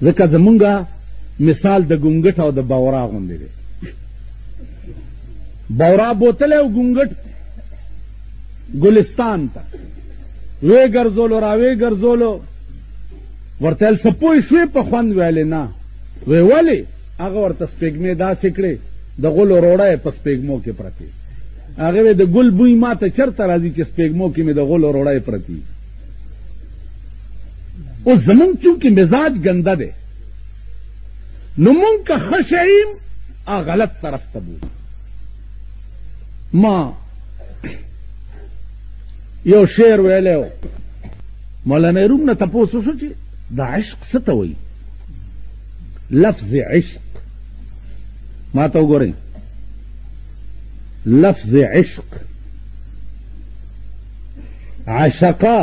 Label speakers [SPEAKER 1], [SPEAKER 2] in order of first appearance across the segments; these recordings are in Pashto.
[SPEAKER 1] ځکه زمونږ مثال د ګونګټ او د بورا غوندې دی. بورا بوتلی او ګونګټ ګلستان ته وی ګرځولو راوی ګرځولو، ورته ویل څه پوه شوې په خوند؟ ویلې نه. وی ولې؟ هغه ورته سپېږمې داسې کړې د غلو روړی په سپېږمو کې پرتې. هغه وی د ګل بوی ما ته چرته راځي چې سپېږمو کې مې د غلو روړی پرتې. اوس زمونږ چونکې مزاج ګنده دی نو مونږ که ښه شی یم غلط طرف ته بوځو. ما یو شعر ویلی و، مولانا روم نه تپوس وشو چې د عشق څه ته وایي. لفظ عشق ما ته وګورئ، لفظ عشق عشقا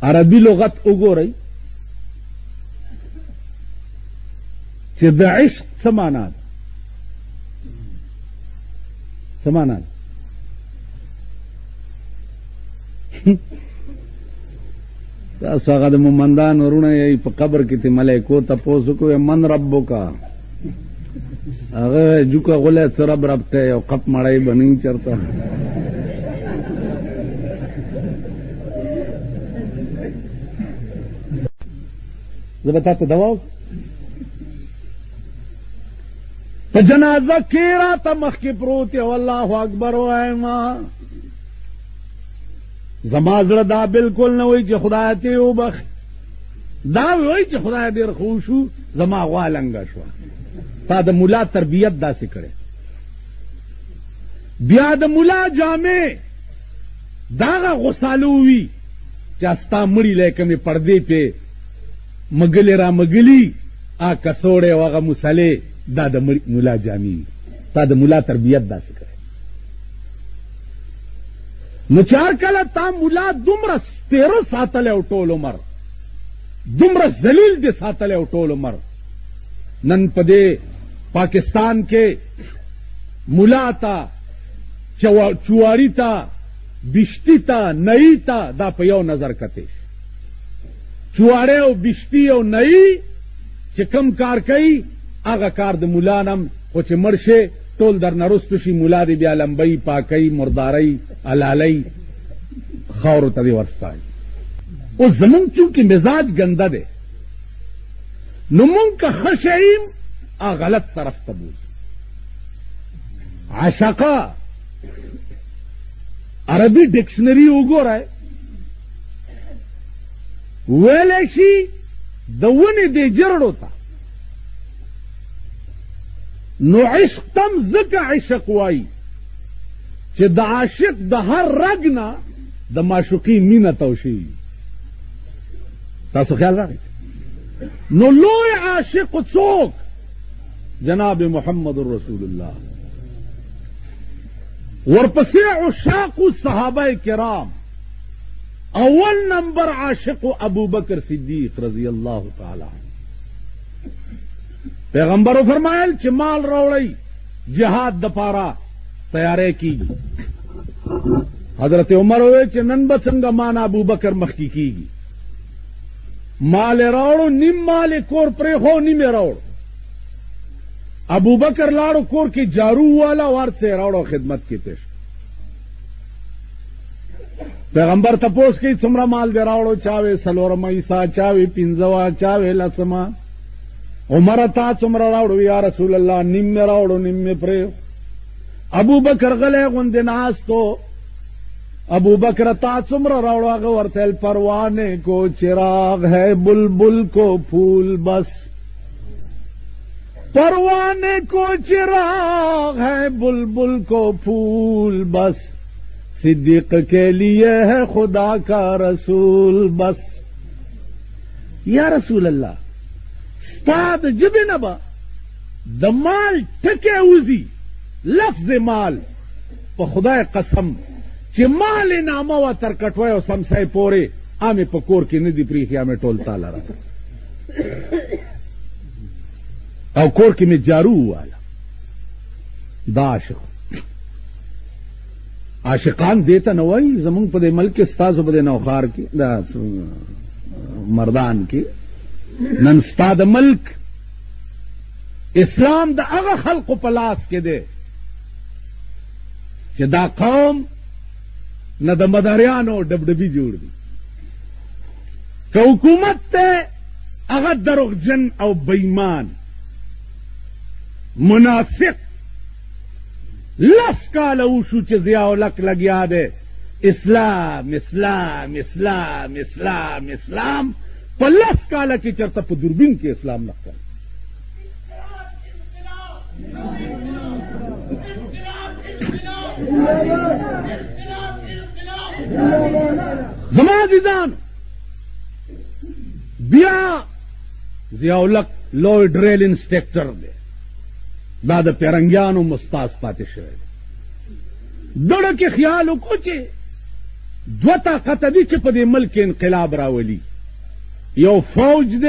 [SPEAKER 1] عربي لغت وګورئ چې د عشق څه معنا ده. څه معنا ده؟ تاسو هغه د مومندان ورونه یې په قبر کې ته ملایکو تپوس وکړو من ربک، هغه جوکه غولی څه رب ته یو قپ مړی به نه چېرته. زه به تا ته دوا وکړم په جنازه کې راته مخکې پروت یې والله اکبر وایم. زما زړه دا بالکل نه وایي چې خدای ته یې وبخ، دا وایي چې خدای ډېر خو شو زما غوا لنګه شوه. تا د ملا تربیت داسې کړې. بیا د ملا جامې داغه غسالو وي چې ستا مړي لی کومې پردې پې مګلې را مګلي کڅوړې او هغه مسلې دا د ملا جامې. تا د ملا تربیت داسې کړې. نو چار کله تا ملا دومره سپیره ساتلی او ټول عمر، دومره ذلیل دې ساتلی او ټول عمر، نن په دې پاکستان کې ملا ته چواری ته بشتی ته نئی ته دا په یو نظر کتې. چواری او بشتی او نئی چې کم کار کوي هغه کار د ملا نم، خو چې مړ شي ټول در نرستو شي ملا دې بیا لمبۍ پاکۍ مردارۍ علالۍ خاورو ته دې ورسپاري. اوس زمونږ چونکې مزاج ګنده دی نو مونږ که ښه شی یم غلط طرف ته بوځو. عشقه عربي ډکشنري وګورئ، ویلی شي د ونې دې جرړو ته. نو عشق تم ځکه عشق وایي چې د عاشق د هر رګ نه د معشوقي مینه تو شي. تاسو خیال راغی؟ نو لوی عاشق څوک؟ جناب محمد رسول الله. ورپسې عشاق صحابه کرام، اول نمبر عاشق ابو بکر صدیق رضی اللہ تعالی عنہ. پیغمبرو فرمایل چې مال راوړی جهاد د پاره تیارې کیږي. حضرت عمر وویل چې نن به څنګه مان ابو بکر مخکې کیږي. مال راوړو، نیم مال کور پرېښو، نیم یې راوړو. ابو بکر لاړو کور کې جارو والا ورڅه راوړو خدمت کې پیش. پیغمبر تپوس کوي څومره مال دې راوړو؟ چاوې څلورمه حصه، چاوې پنځه، چاوې لسمه. عمر تا څومره راوړو؟ یا رسول الله نیم مې راوړو، نیم مې پرېښو. ابو بکر غلی غوندې ناستو. ابو بکر تا څومره راوړو؟ هغه ورته ویل پروانے کو چراغ ہے بلبل کو پھول بس، پروانے کو چراغ ہے بلبل کو پھول بس، صدیق کے لیے ہے خدا کا رسول بس. یا رسول اللہ ستا د ژبې نه به د مال ټکی وځي، لفظ مال. په خدای قسم چې مال نامه وه تر کټوی او سمسی پورې امې په کور کې نه دي پرېښي، امې ټول تاله را او کور کې مې جارو وواله. دا عاشق عاشقان دیته نه وایي. زمونږ په دې ملک کې ستاسو په دې نوخار کې دا مردان کې نن ستا د ملک اسلام د هغه خلقو په لاس کې دی چې دا قوم نه د مداریانو ډبډبي جوړ دي که حکومت ته هغه دروغجن او بېایمان منافق لس کاله وشو چې ضیاءالحق لګیا دی اسلام اسلام اسلام اسلام اسلام په لس کاله کې چېرته په دوربین کې اسلام نه ښکاري زما عزیزانو بیا ضیاءالحق لوی ډریل انسپیکټر دی دا د پیرنګیانو مستاز پاتې شوی دی دړه کې خیال وکړو چې دوه طاقته دي چې په دې ملک انقلاب راولي یو فوج دی